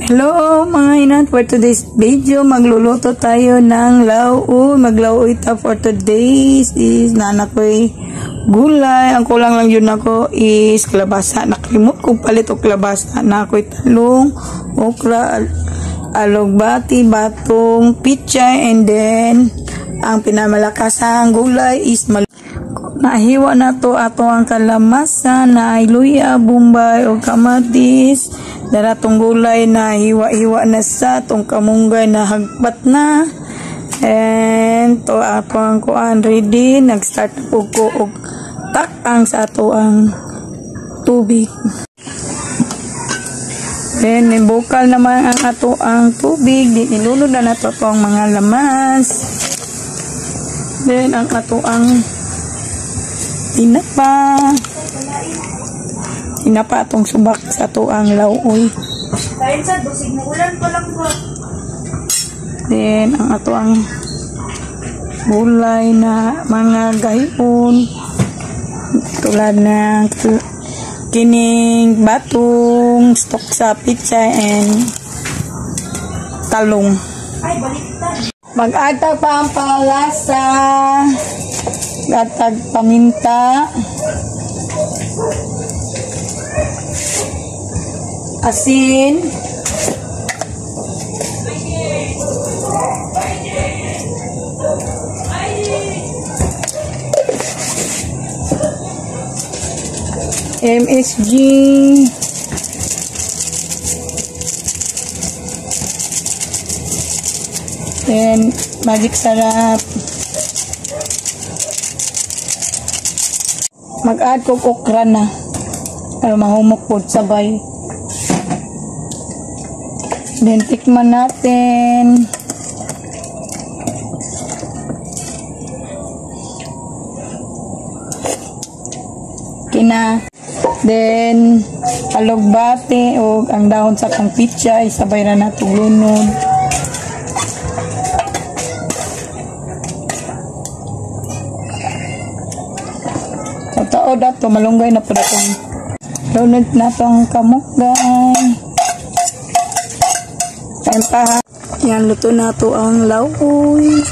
Hello mga inan, for today's video magluluto tayo ng lauoy. Maglauoy ta for today's is nanakoy gulay. Ang kulang lang yun ako is kalabasa. Nakalimot ko palit o kalabasa. Nakoy talong, okra, alugbati, batong, pichay, and then ang pinamalakasang gulay is nahiwa na to ato ang kalamasa na luya, bumbay o kamatis. Daratong gulay na hiwa-hiwa na sa tong kamunggay na hagpat na. And to ato ang kuan ready. Nag-start po ko og takang sa ato ang tubig. Then bukal naman ang ato ang tubig. Nilunod na nato ang mga lamas. Then ang ato ang tinapa atong subak sa tuang lauoy. Then ang ato ang gulay na mga gahion tulad ng kining batong, stok sa pichay, and talong. Mag-atag pa ang palasa, gatag paminta, asin, MSG, and magic sarap. Mag-add ko okra na para mahumok po sabay. Then tikman natin. Kina. Then alugbati o ang dahon sa kang pichay sabay na natong lunod. Taod ato malunggay na po datong lunod na itong kamukgay. Yan pa, yan luto na ito ang lauoy.